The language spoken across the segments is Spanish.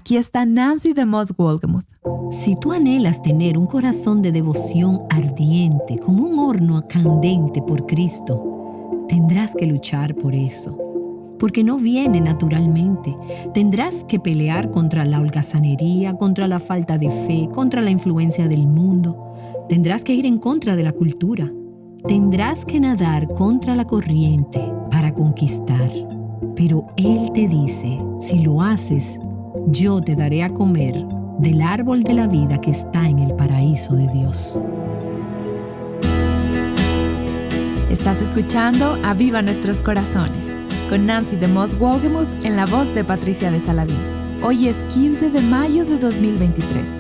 aquí está Nancy de Moss Wolgemuth. Si tú anhelas tener un corazón de devoción ardiente, como un horno candente por Cristo, tendrás que luchar por eso. Porque no viene naturalmente. Tendrás que pelear contra la holgazanería, contra la falta de fe, contra la influencia del mundo. Tendrás que ir en contra de la cultura. Tendrás que nadar contra la corriente para conquistar. Pero Él te dice, si lo haces, yo te daré a comer del árbol de la vida que está en el paraíso de Dios. Estás escuchando Aviva Nuestros Corazones, con Nancy de Moss Wolgemuth en la voz de Patricia de Saladín. Hoy es 15 de mayo de 2023.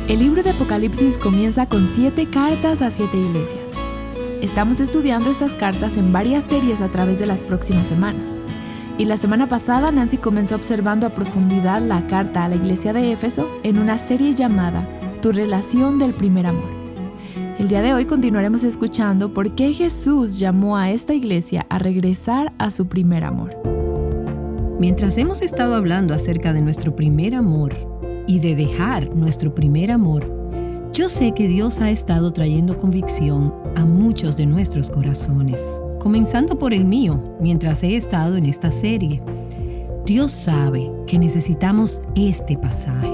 El libro de Apocalipsis comienza con 7 cartas a 7 iglesias. Estamos estudiando estas cartas en varias series a través de las próximas semanas. Y la semana pasada Nancy comenzó observando a profundidad la carta a la iglesia de Éfeso en una serie llamada Tu relación del primer amor. El día de hoy continuaremos escuchando por qué Jesús llamó a esta iglesia a regresar a su primer amor. Mientras hemos estado hablando acerca de nuestro primer amor y de dejar nuestro primer amor, yo sé que Dios ha estado trayendo convicción a muchos de nuestros corazones, comenzando por el mío, mientras he estado en esta serie. Dios sabe que necesitamos este pasaje.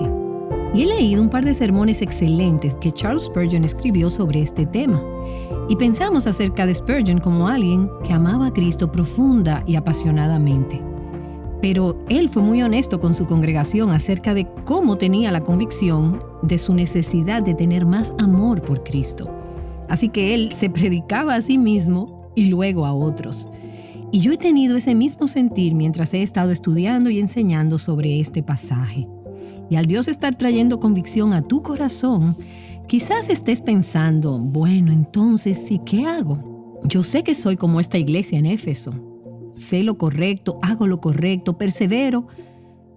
Y he leído un par de sermones excelentes que Charles Spurgeon escribió sobre este tema. Y pensamos acerca de Spurgeon como alguien que amaba a Cristo profunda y apasionadamente. Pero él fue muy honesto con su congregación acerca de cómo tenía la convicción de su necesidad de tener más amor por Cristo. Así que él se predicaba a sí mismo y luego a otros. Y yo he tenido ese mismo sentir mientras he estado estudiando y enseñando sobre este pasaje. Y al Dios estar trayendo convicción a tu corazón, quizás estés pensando, bueno, entonces, ¿sí qué hago? Yo sé que soy como esta iglesia en Éfeso. Sé lo correcto, hago lo correcto, persevero,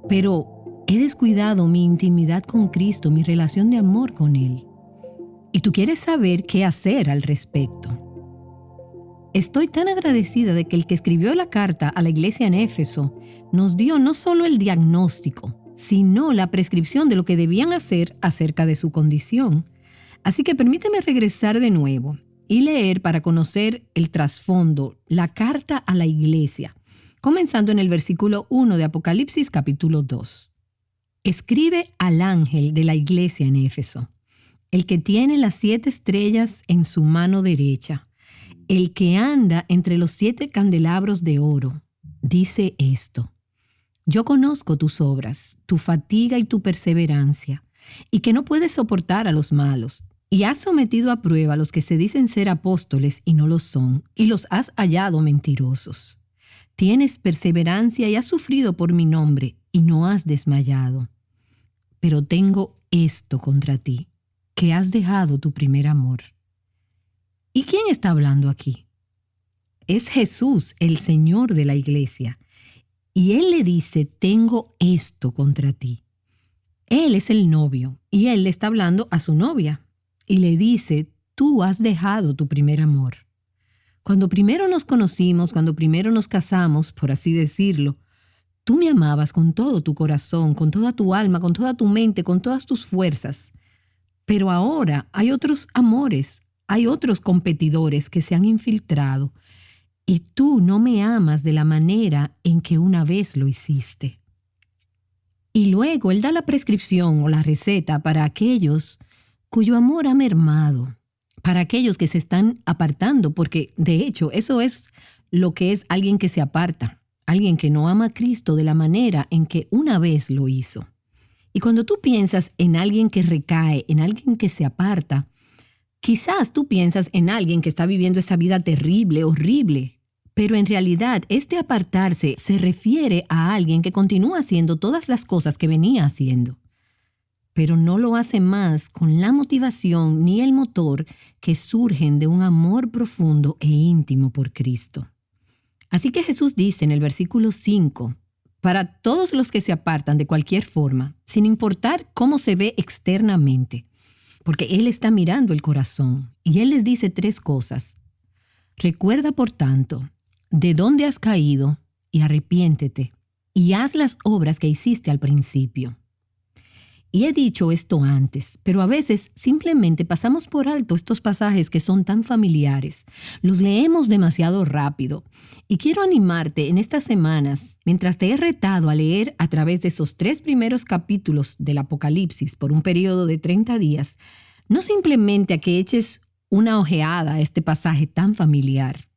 pero he descuidado mi intimidad con Cristo, mi relación de amor con Él. Y tú quieres saber qué hacer al respecto. Estoy tan agradecida de que el que escribió la carta a la iglesia en Éfeso nos dio no solo el diagnóstico, sino la prescripción de lo que debían hacer acerca de su condición. Así que permíteme regresar de nuevo y leer para conocer el trasfondo, la carta a la iglesia, comenzando en el versículo 1 de Apocalipsis capítulo 2. Escribe al ángel de la iglesia en Éfeso, el que tiene las 7 estrellas en su mano derecha, el que anda entre los 7 candelabros de oro, dice esto: Yo conozco tus obras, tu fatiga y tu perseverancia, y que no puedes soportar a los malos. Y has sometido a prueba a los que se dicen ser apóstoles y no lo son, y los has hallado mentirosos. Tienes perseverancia y has sufrido por mi nombre, y no has desmayado. Pero tengo esto contra ti, que has dejado tu primer amor. ¿Y quién está hablando aquí? Es Jesús, el Señor de la iglesia. Y Él le dice, tengo esto contra ti. Él es el novio, y Él le está hablando a su novia. Y le dice, tú has dejado tu primer amor. Cuando primero nos conocimos, cuando primero nos casamos, por así decirlo, tú me amabas con todo tu corazón, con toda tu alma, con toda tu mente, con todas tus fuerzas. Pero ahora hay otros amores, hay otros competidores que se han infiltrado y tú no me amas de la manera en que una vez lo hiciste. Y luego Él da la prescripción o la receta para aquellos cuyo amor ha mermado, para aquellos que se están apartando, porque de hecho eso es lo que es alguien que se aparta, alguien que no ama a Cristo de la manera en que una vez lo hizo. Y cuando tú piensas en alguien que recae, en alguien que se aparta, quizás tú piensas en alguien que está viviendo esa vida terrible, horrible, pero en realidad este apartarse se refiere a alguien que continúa haciendo todas las cosas que venía haciendo, pero no lo hace más con la motivación ni el motor que surgen de un amor profundo e íntimo por Cristo. Así que Jesús dice en el versículo 5, para todos los que se apartan de cualquier forma, sin importar cómo se ve externamente, porque Él está mirando el corazón. Y Él les dice 3 cosas. Recuerda, por tanto, de dónde has caído y arrepiéntete y haz las obras que hiciste al principio. Y he dicho esto antes, pero a veces simplemente pasamos por alto estos pasajes que son tan familiares. Los leemos demasiado rápido. Y quiero animarte en estas semanas, mientras te he retado a leer a través de esos 3 primeros capítulos del Apocalipsis por un periodo de 30 días, no simplemente a que eches una ojeada a este pasaje tan familiar.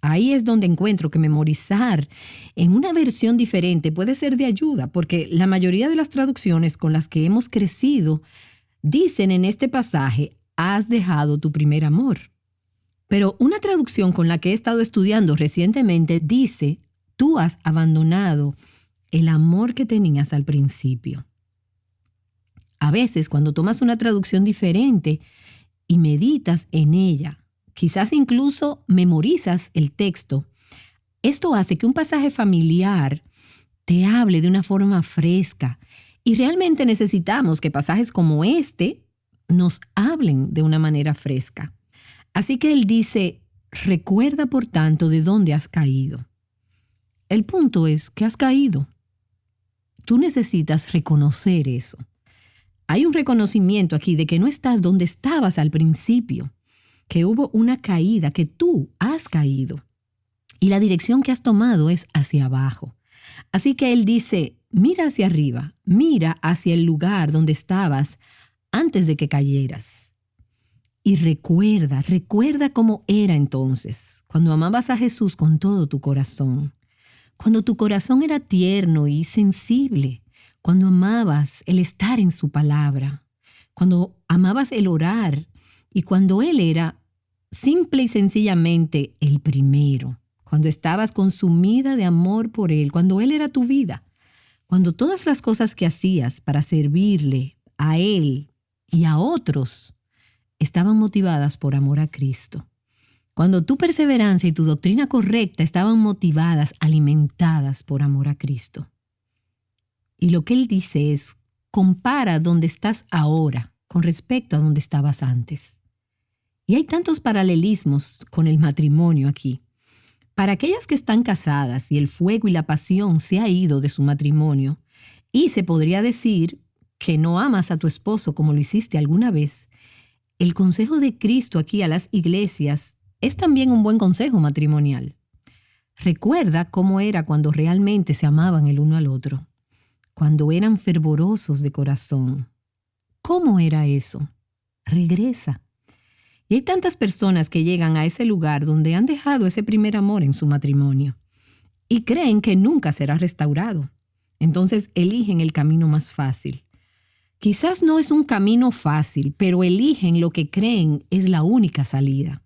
Ahí es donde encuentro que memorizar en una versión diferente puede ser de ayuda, porque la mayoría de las traducciones con las que hemos crecido dicen en este pasaje, has dejado tu primer amor. Pero una traducción con la que he estado estudiando recientemente dice, tú has abandonado el amor que tenías al principio. A veces, cuando tomas una traducción diferente y meditas en ella, quizás incluso memorizas el texto, esto hace que un pasaje familiar te hable de una forma fresca. Y realmente necesitamos que pasajes como este nos hablen de una manera fresca. Así que él dice, recuerda por tanto de dónde has caído. El punto es que has caído. Tú necesitas reconocer eso. Hay un reconocimiento aquí de que no estás donde estabas al principio, que hubo una caída, que tú has caído. Y la dirección que has tomado es hacia abajo. Así que él dice, mira hacia arriba, mira hacia el lugar donde estabas antes de que cayeras. Y recuerda cómo era entonces, cuando amabas a Jesús con todo tu corazón. Cuando tu corazón era tierno y sensible. Cuando amabas el estar en su palabra. Cuando amabas el orar. Y cuando Él era simple y sencillamente el primero. Cuando estabas consumida de amor por Él. Cuando Él era tu vida. Cuando todas las cosas que hacías para servirle a Él y a otros estaban motivadas por amor a Cristo. Cuando tu perseverancia y tu doctrina correcta estaban motivadas, alimentadas por amor a Cristo. Y lo que Él dice es, compara dónde estás ahora con respecto a dónde estabas antes. Y hay tantos paralelismos con el matrimonio aquí. Para aquellas que están casadas y el fuego y la pasión se ha ido de su matrimonio, y se podría decir que no amas a tu esposo como lo hiciste alguna vez, el consejo de Cristo aquí a las iglesias es también un buen consejo matrimonial. Recuerda cómo era cuando realmente se amaban el uno al otro, cuando eran fervorosos de corazón. ¿Cómo era eso? Regresa. Y hay tantas personas que llegan a ese lugar donde han dejado ese primer amor en su matrimonio y creen que nunca será restaurado. Entonces eligen el camino más fácil. Quizás no es un camino fácil, pero eligen lo que creen es la única salida.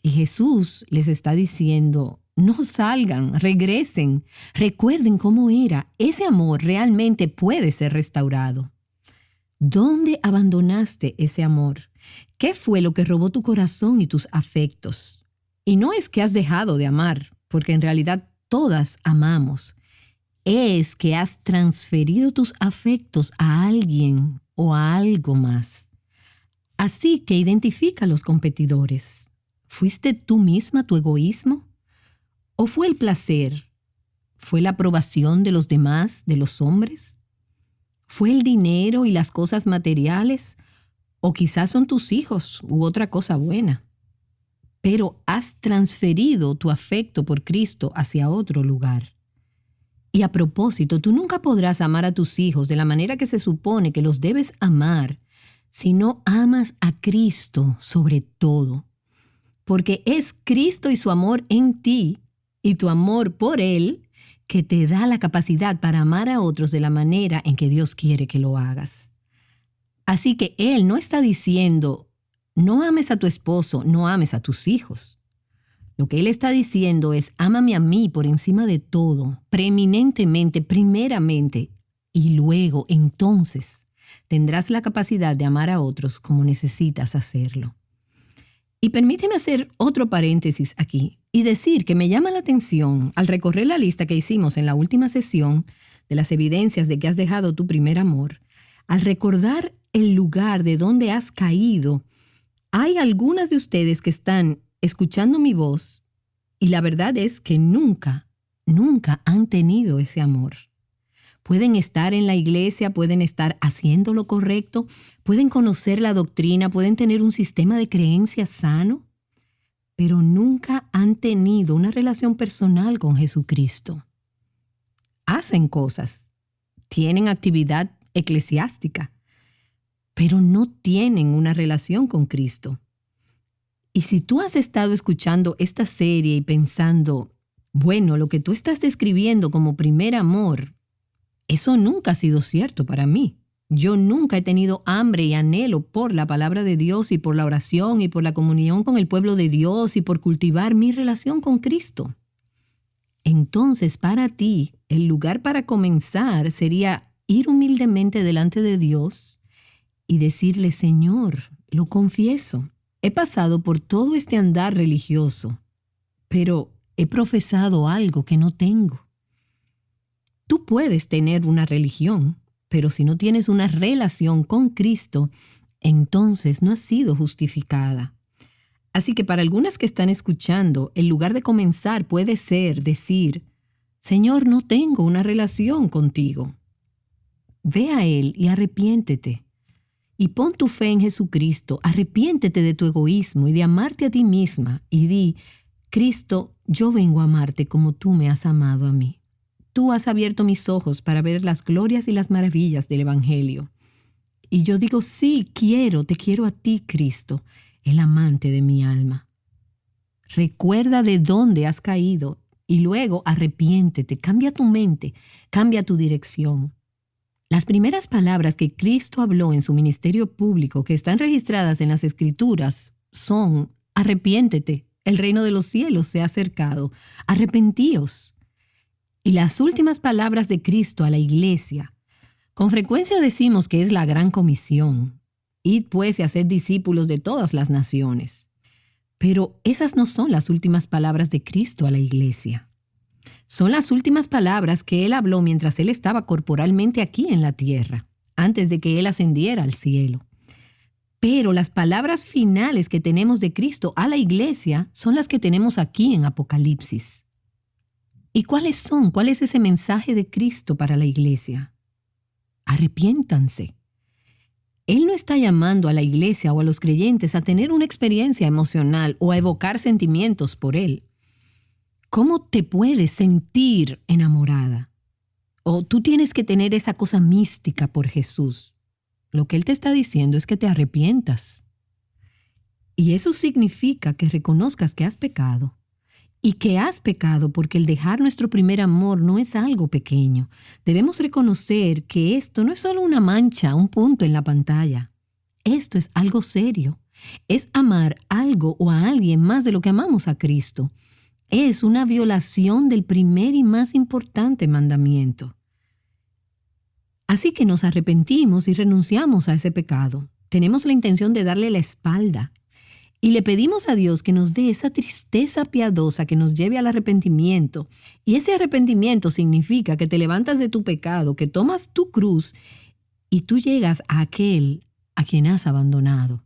Y Jesús les está diciendo, no salgan, regresen, recuerden cómo era. Ese amor realmente puede ser restaurado. ¿Dónde abandonaste ese amor? ¿Qué fue lo que robó tu corazón y tus afectos? Y no es que has dejado de amar, porque en realidad todas amamos. Es que has transferido tus afectos a alguien o a algo más. Así que identifica los competidores. ¿Fuiste tú misma tu egoísmo? ¿O fue el placer? ¿Fue la aprobación de los demás, de los hombres? ¿Fue el dinero y las cosas materiales? ¿O quizás son tus hijos u otra cosa buena? Pero has transferido tu afecto por Cristo hacia otro lugar. Y a propósito, tú nunca podrás amar a tus hijos de la manera que se supone que los debes amar si no amas a Cristo sobre todo. Porque es Cristo y su amor en ti y tu amor por Él que te da la capacidad para amar a otros de la manera en que Dios quiere que lo hagas. Así que Él no está diciendo, no ames a tu esposo, no ames a tus hijos. Lo que Él está diciendo es, ámame a mí por encima de todo, preeminentemente, primeramente, y luego, entonces, tendrás la capacidad de amar a otros como necesitas hacerlo. Y permíteme hacer otro paréntesis aquí y decir que me llama la atención al recorrer la lista que hicimos en la última sesión de las evidencias de que has dejado tu primer amor. Al recordar el lugar de donde has caído, hay algunas de ustedes que están escuchando mi voz y la verdad es que nunca han tenido ese amor. Pueden estar en la iglesia, pueden estar haciendo lo correcto, pueden conocer la doctrina, pueden tener un sistema de creencias sano, pero nunca han tenido una relación personal con Jesucristo. Hacen cosas, tienen actividad eclesiástica, pero no tienen una relación con Cristo. Y si tú has estado escuchando esta serie y pensando, bueno, lo que tú estás describiendo como primer amor, eso nunca ha sido cierto para mí. Yo nunca he tenido hambre y anhelo por la palabra de Dios y por la oración y por la comunión con el pueblo de Dios y por cultivar mi relación con Cristo. Entonces, para ti, el lugar para comenzar sería ir humildemente delante de Dios y decirle, Señor, lo confieso, he pasado por todo este andar religioso, pero he profesado algo que no tengo. Tú puedes tener una religión, pero si no tienes una relación con Cristo, entonces no has sido justificada. Así que para algunas que están escuchando, el lugar de comenzar puede ser decir, Señor, no tengo una relación contigo. Ve a Él y arrepiéntete. Y pon tu fe en Jesucristo, arrepiéntete de tu egoísmo y de amarte a ti misma y di, Cristo, yo vengo a amarte como tú me has amado a mí. Tú has abierto mis ojos para ver las glorias y las maravillas del Evangelio. Y yo digo, sí, te quiero a ti, Cristo, el amante de mi alma. Recuerda de dónde has caído y luego arrepiéntete, cambia tu mente, cambia tu dirección. Las primeras palabras que Cristo habló en su ministerio público que están registradas en las Escrituras son, arrepiéntete, el reino de los cielos se ha acercado, arrepentíos. Y las últimas palabras de Cristo a la iglesia, con frecuencia decimos que es la gran comisión. Id pues y haced discípulos de todas las naciones. Pero esas no son las últimas palabras de Cristo a la iglesia. Son las últimas palabras que Él habló mientras Él estaba corporalmente aquí en la tierra, antes de que Él ascendiera al cielo. Pero las palabras finales que tenemos de Cristo a la iglesia son las que tenemos aquí en Apocalipsis. ¿Y cuáles son? ¿Cuál es ese mensaje de Cristo para la iglesia? Arrepiéntanse. Él no está llamando a la iglesia o a los creyentes a tener una experiencia emocional o a evocar sentimientos por Él. ¿Cómo te puedes sentir enamorada? O tú tienes que tener esa cosa mística por Jesús. Lo que Él te está diciendo es que te arrepientas. Y eso significa que reconozcas que has pecado. Y que has pecado porque el dejar nuestro primer amor no es algo pequeño. Debemos reconocer que esto no es solo una mancha, un punto en la pantalla. Esto es algo serio. Es amar algo o a alguien más de lo que amamos a Cristo. Es una violación del primer y más importante mandamiento. Así que nos arrepentimos y renunciamos a ese pecado. Tenemos la intención de darle la espalda. Y le pedimos a Dios que nos dé esa tristeza piadosa que nos lleve al arrepentimiento. Y ese arrepentimiento significa que te levantas de tu pecado, que tomas tu cruz y tú llegas a aquel a quien has abandonado.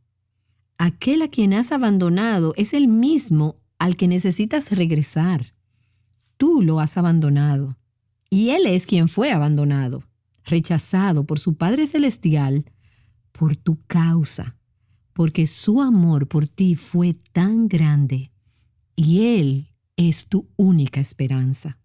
Aquel a quien has abandonado es el mismo al que necesitas regresar. Tú lo has abandonado. Y Él es quien fue abandonado, rechazado por su Padre Celestial por tu causa. Porque su amor por ti fue tan grande y Él es tu única esperanza.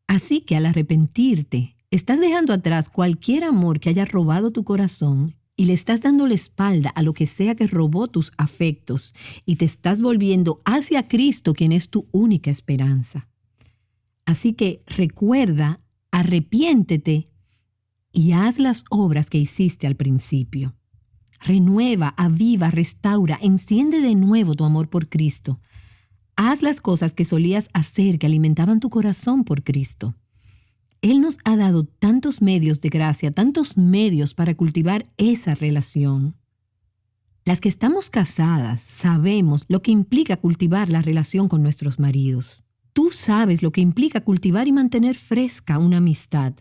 Así que al arrepentirte, estás dejando atrás cualquier amor que haya robado tu corazón y le estás dando la espalda a lo que sea que robó tus afectos y te estás volviendo hacia Cristo, quien es tu única esperanza. Así que recuerda, arrepiéntete y haz las obras que hiciste al principio. Renueva, aviva, restaura, enciende de nuevo tu amor por Cristo. Haz las cosas que solías hacer que alimentaban tu corazón por Cristo. Él nos ha dado tantos medios de gracia, tantos medios para cultivar esa relación. Las que estamos casadas sabemos lo que implica cultivar la relación con nuestros maridos. Tú sabes lo que implica cultivar y mantener fresca una amistad.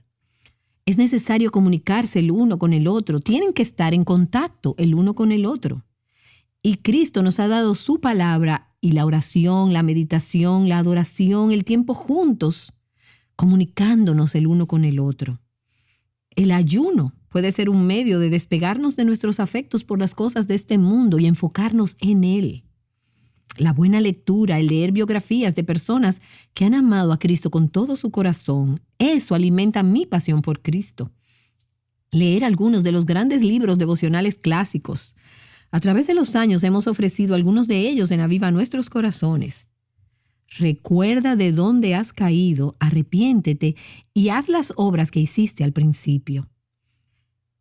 Es necesario comunicarse el uno con el otro. Tienen que estar en contacto el uno con el otro. Y Cristo nos ha dado su palabra y la oración, la meditación, la adoración, el tiempo juntos, comunicándonos el uno con el otro. El ayuno puede ser un medio de despegarnos de nuestros afectos por las cosas de este mundo y enfocarnos en Él. La buena lectura, el leer biografías de personas que han amado a Cristo con todo su corazón, eso alimenta mi pasión por Cristo. Leer algunos de los grandes libros devocionales clásicos. A través de los años hemos ofrecido algunos de ellos en Aviva Nuestros Corazones. Recuerda de dónde has caído, arrepiéntete y haz las obras que hiciste al principio.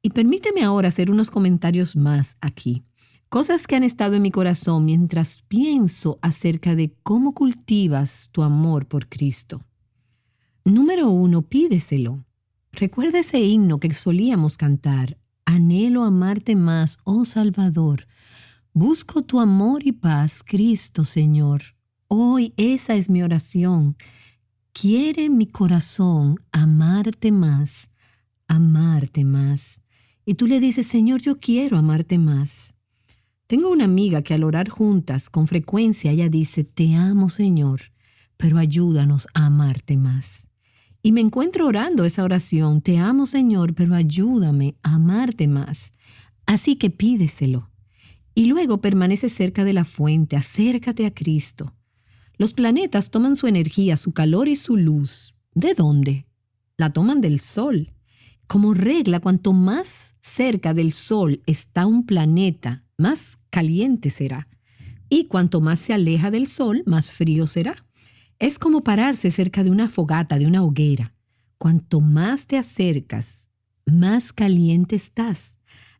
Y permíteme ahora hacer unos comentarios más aquí. Cosas que han estado en mi corazón mientras pienso acerca de cómo cultivas tu amor por Cristo. Número 1, pídeselo. Recuerda ese himno que solíamos cantar. Anhelo amarte más, oh Salvador. Busco tu amor y paz, Cristo Señor. Hoy esa es mi oración. Quiere mi corazón amarte más, amarte más. Y tú le dices, Señor, yo quiero amarte más. Tengo una amiga que al orar juntas, con frecuencia ella dice, te amo, Señor, pero ayúdanos a amarte más. Y me encuentro orando esa oración, te amo, Señor, pero ayúdame a amarte más. Así que pídeselo. Y luego permanece cerca de la fuente, acércate a Cristo. Los planetas toman su energía, su calor y su luz. ¿De dónde? La toman del Sol. Como regla, cuanto más cerca del Sol está un planeta, más caliente será. Y cuanto más se aleja del Sol, más frío será. Es como pararse cerca de una fogata, de una hoguera. Cuanto más te acercas, más caliente estás.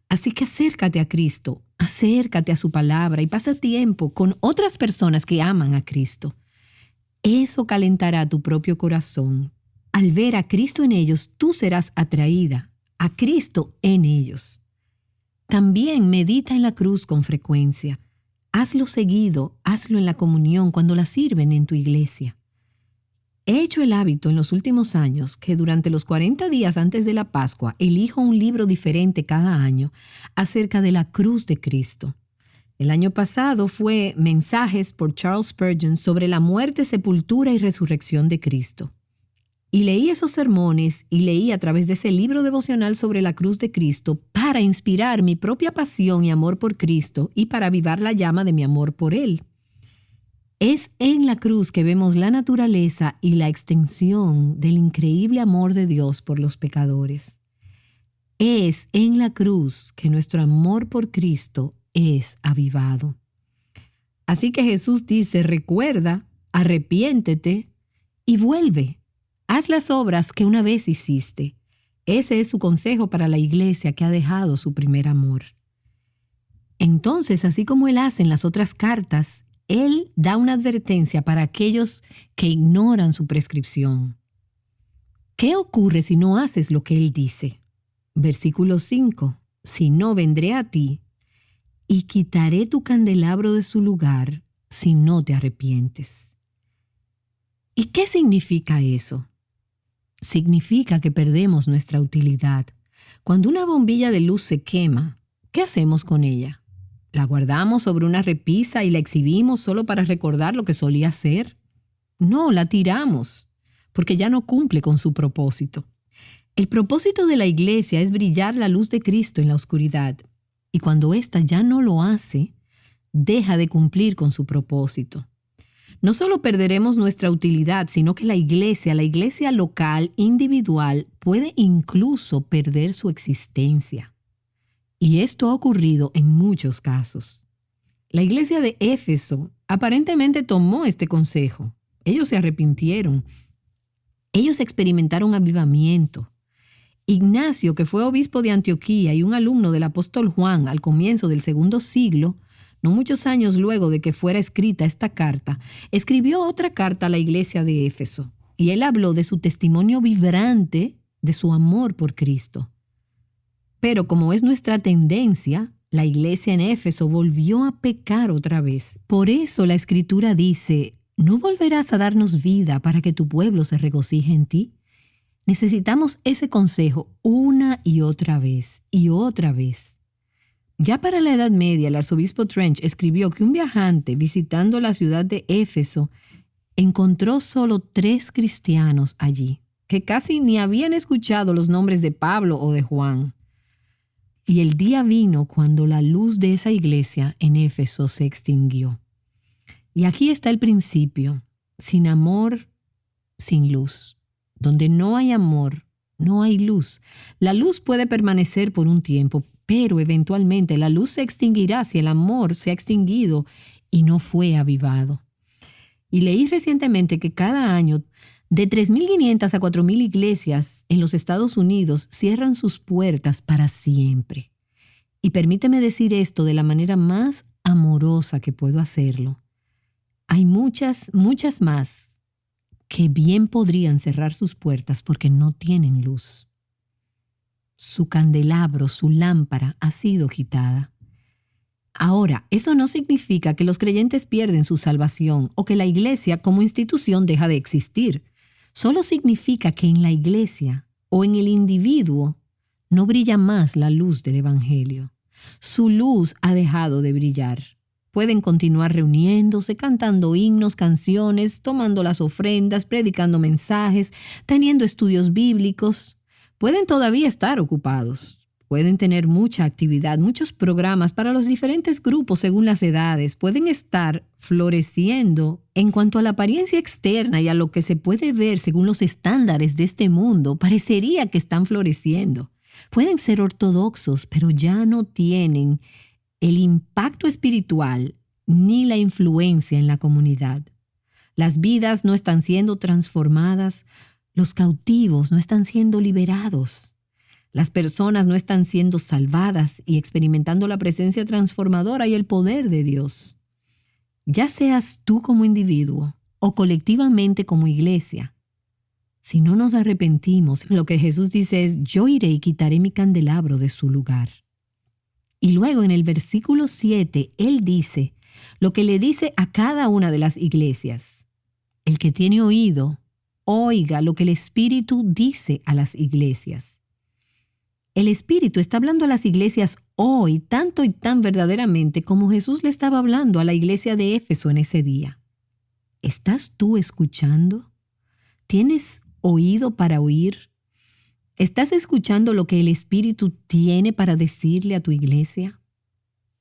Así que acércate a Cristo, acércate a su palabra y pasa tiempo con otras personas que aman a Cristo. Eso calentará tu propio corazón. Al ver a Cristo en ellos, tú serás atraída a Cristo en ellos. También medita en la cruz con frecuencia. Hazlo seguido, hazlo en la comunión cuando la sirven en tu iglesia. He hecho el hábito en los últimos años que durante los 40 días antes de la Pascua elijo un libro diferente cada año acerca de la cruz de Cristo. El año pasado fue Mensajes por Charles Spurgeon sobre la muerte, sepultura y resurrección de Cristo. Y leí esos sermones y leí a través de ese libro devocional sobre la cruz de Cristo para inspirar mi propia pasión y amor por Cristo y para avivar la llama de mi amor por Él. Es en la cruz que vemos la naturaleza y la extensión del increíble amor de Dios por los pecadores. Es en la cruz que nuestro amor por Cristo es avivado. Así que Jesús dice, recuerda, arrepiéntete y vuelve. Haz las obras que una vez hiciste. Ese es su consejo para la iglesia que ha dejado su primer amor. Entonces, así como Él hace en las otras cartas, Él da una advertencia para aquellos que ignoran su prescripción. ¿Qué ocurre si no haces lo que Él dice? Versículo 5. Si no, vendré a ti y quitaré tu candelabro de su lugar si no te arrepientes. ¿Y qué significa eso? Significa que perdemos nuestra utilidad. Cuando una bombilla de luz se quema, ¿qué hacemos con ella? ¿La guardamos sobre una repisa y la exhibimos solo para recordar lo que solía ser? No, la tiramos, porque ya no cumple con su propósito. El propósito de la iglesia es brillar la luz de Cristo en la oscuridad, y cuando ésta ya no lo hace, deja de cumplir con su propósito. No solo perderemos nuestra utilidad, sino que la iglesia local, individual, puede incluso perder su existencia. Y esto ha ocurrido en muchos casos. La iglesia de Éfeso aparentemente tomó este consejo. Ellos se arrepintieron. Ellos experimentaron avivamiento. Ignacio, que fue obispo de Antioquía y un alumno del apóstol Juan al comienzo del segundo siglo, no muchos años luego de que fuera escrita esta carta, escribió otra carta a la iglesia de Éfeso, y él habló de su testimonio vibrante de su amor por Cristo. Pero como es nuestra tendencia, la iglesia en Éfeso volvió a pecar otra vez. Por eso la Escritura dice, ¿no volverás a darnos vida para que tu pueblo se regocije en ti? Necesitamos ese consejo una y otra vez y otra vez. Ya para la Edad Media, el arzobispo Trench escribió que un viajante visitando la ciudad de Éfeso encontró solo 3 cristianos allí, que casi ni habían escuchado los nombres de Pablo o de Juan. Y el día vino cuando la luz de esa iglesia en Éfeso se extinguió. Y aquí está el principio: sin amor, sin luz. Donde no hay amor, no hay luz. La luz puede permanecer por un tiempo, pero eventualmente la luz se extinguirá si el amor se ha extinguido y no fue avivado. Y leí recientemente que cada año de 3.500 a 4.000 iglesias en los Estados Unidos cierran sus puertas para siempre. Y permíteme decir esto de la manera más amorosa que puedo hacerlo. Hay muchas más que bien podrían cerrar sus puertas porque no tienen luz. Su candelabro, su lámpara ha sido quitada. Ahora, eso no significa que los creyentes pierden su salvación o que la iglesia como institución deja de existir. Solo significa que en la iglesia o en el individuo no brilla más la luz del evangelio. Su luz ha dejado de brillar. Pueden continuar reuniéndose, cantando himnos, canciones, tomando las ofrendas, predicando mensajes, teniendo estudios bíblicos. Pueden todavía estar ocupados. Pueden tener mucha actividad, muchos programas para los diferentes grupos según las edades. Pueden estar floreciendo en cuanto a la apariencia externa y a lo que se puede ver según los estándares de este mundo. Parecería que están floreciendo. Pueden ser ortodoxos, pero ya no tienen el impacto espiritual ni la influencia en la comunidad. Las vidas no están siendo transformadas, los cautivos no están siendo liberados, las personas no están siendo salvadas y experimentando la presencia transformadora y el poder de Dios. Ya seas tú como individuo o colectivamente como iglesia, si no nos arrepentimos, lo que Jesús dice es: yo iré y quitaré mi candelabro de su lugar. Y luego en el versículo 7, Él dice lo que le dice a cada una de las iglesias. El que tiene oído, oiga lo que el Espíritu dice a las iglesias. El Espíritu está hablando a las iglesias hoy tanto y tan verdaderamente como Jesús le estaba hablando a la iglesia de Éfeso en ese día. ¿Estás tú escuchando? ¿Tienes oído para oír? ¿Estás escuchando lo que el Espíritu tiene para decirle a tu iglesia?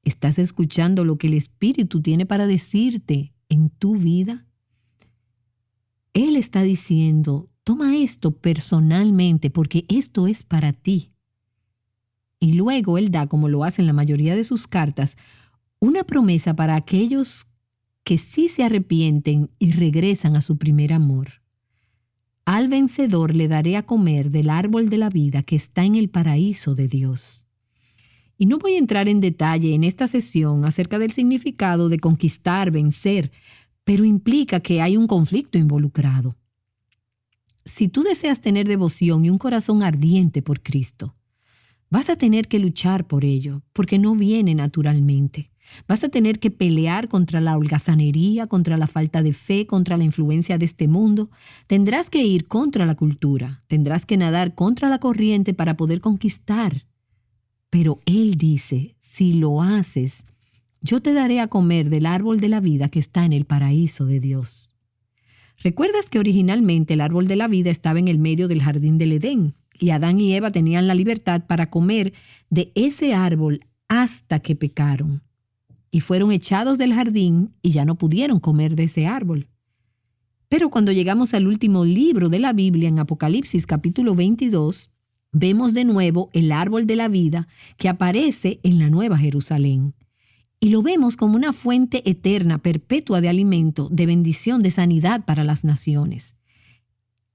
¿Estás escuchando lo que el Espíritu tiene para decirte en tu vida? Él está diciendo: toma esto personalmente porque esto es para ti. Y luego Él da, como lo hace en la mayoría de sus cartas, una promesa para aquellos que sí se arrepienten y regresan a su primer amor. Al vencedor le daré a comer del árbol de la vida que está en el paraíso de Dios. Y no voy a entrar en detalle en esta sesión acerca del significado de conquistar, vencer, pero implica que hay un conflicto involucrado. Si tú deseas tener devoción y un corazón ardiente por Cristo, vas a tener que luchar por ello, porque no viene naturalmente. Vas a tener que pelear contra la holgazanería, contra la falta de fe, contra la influencia de este mundo. Tendrás que ir contra la cultura, tendrás que nadar contra la corriente para poder conquistar. Pero Él dice: si lo haces, yo te daré a comer del árbol de la vida que está en el paraíso de Dios. ¿Recuerdas que originalmente el árbol de la vida estaba en el medio del jardín del Edén? Y Adán y Eva tenían la libertad para comer de ese árbol hasta que pecaron. Y fueron echados del jardín y ya no pudieron comer de ese árbol. Pero cuando llegamos al último libro de la Biblia, en Apocalipsis capítulo 22, vemos de nuevo el árbol de la vida que aparece en la Nueva Jerusalén. Y lo vemos como una fuente eterna, perpetua de alimento, de bendición, de sanidad para las naciones.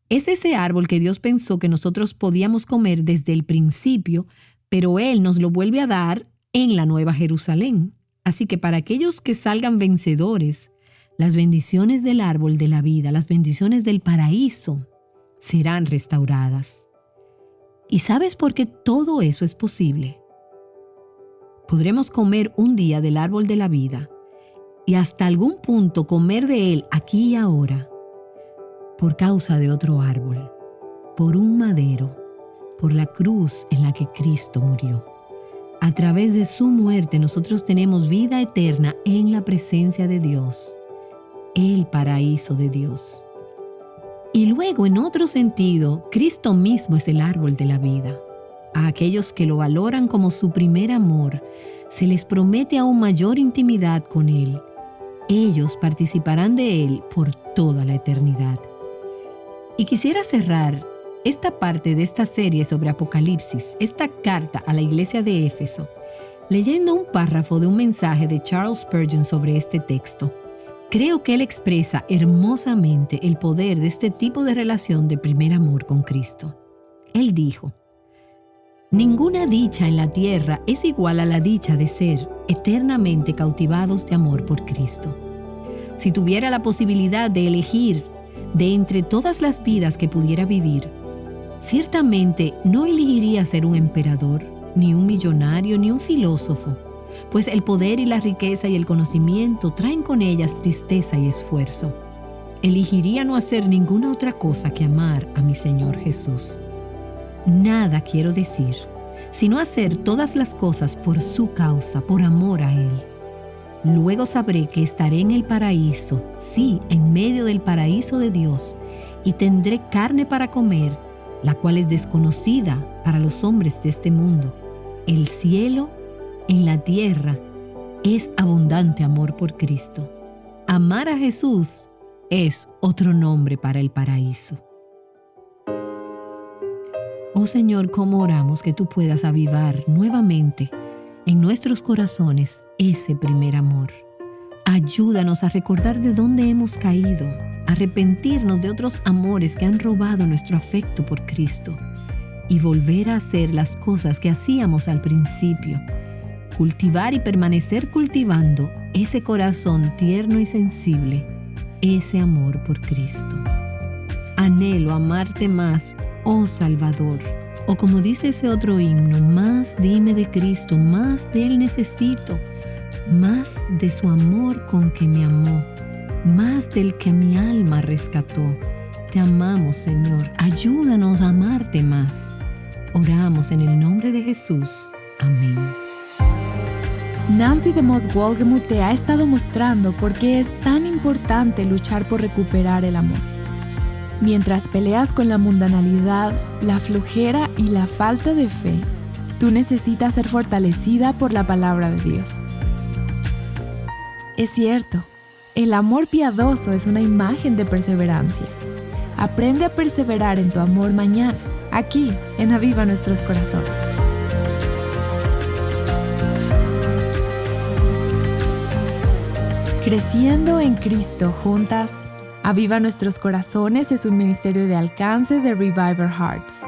Es ese árbol que Dios pensó que nosotros podíamos comer desde el principio, pero Él nos lo vuelve a dar en la Nueva Jerusalén. Así que para aquellos que salgan vencedores, las bendiciones del árbol de la vida, las bendiciones del paraíso, serán restauradas. ¿Y sabes por qué todo eso es posible? Podremos comer un día del árbol de la vida y hasta algún punto comer de él aquí y ahora por causa de otro árbol, por un madero, por la cruz en la que Cristo murió. A través de su muerte nosotros tenemos vida eterna en la presencia de Dios, el paraíso de Dios. Y luego, en otro sentido, Cristo mismo es el árbol de la vida. A aquellos que lo valoran como su primer amor, se les promete aún mayor intimidad con Él. Ellos participarán de Él por toda la eternidad. Y quisiera cerrar esta parte de esta serie sobre Apocalipsis, esta carta a la iglesia de Éfeso, leyendo un párrafo de un mensaje de Charles Spurgeon sobre este texto. Creo que él expresa hermosamente el poder de este tipo de relación de primer amor con Cristo. Él dijo: ninguna dicha en la tierra es igual a la dicha de ser eternamente cautivados de amor por Cristo. Si tuviera la posibilidad de elegir de entre todas las vidas que pudiera vivir, ciertamente no elegiría ser un emperador, ni un millonario, ni un filósofo, pues el poder y la riqueza y el conocimiento traen con ellas tristeza y esfuerzo. Elegiría no hacer ninguna otra cosa que amar a mi Señor Jesús. Nada quiero decir, sino hacer todas las cosas por su causa, por amor a Él. Luego sabré que estaré en el paraíso, sí, en medio del paraíso de Dios, y tendré carne para comer, la cual es desconocida para los hombres de este mundo. El cielo, en la tierra, es abundante amor por Cristo. Amar a Jesús es otro nombre para el paraíso. Oh Señor, cómo oramos que tú puedas avivar nuevamente en nuestros corazones ese primer amor. Ayúdanos a recordar de dónde hemos caído, a arrepentirnos de otros amores que han robado nuestro afecto por Cristo y volver a hacer las cosas que hacíamos al principio. Cultivar y permanecer cultivando ese corazón tierno y sensible, ese amor por Cristo. Anhelo amarte más, oh Salvador. O como dice ese otro himno, más dime de Cristo, más de Él necesito, más de su amor con que me amó, más del que mi alma rescató. Te amamos, Señor, ayúdanos a amarte más. Oramos en el nombre de Jesús. Amén. Nancy DeMoss Wolgemuth te ha estado mostrando por qué es tan importante luchar por recuperar el amor. Mientras peleas con la mundanalidad, la flojera y la falta de fe, tú necesitas ser fortalecida por la palabra de Dios. Es cierto, el amor piadoso es una imagen de perseverancia. Aprende a perseverar en tu amor mañana, aquí en Aviva Nuestros Corazones. Creciendo en Cristo juntas, Aviva Nuestros Corazones es un ministerio de alcance de Reviver Hearts.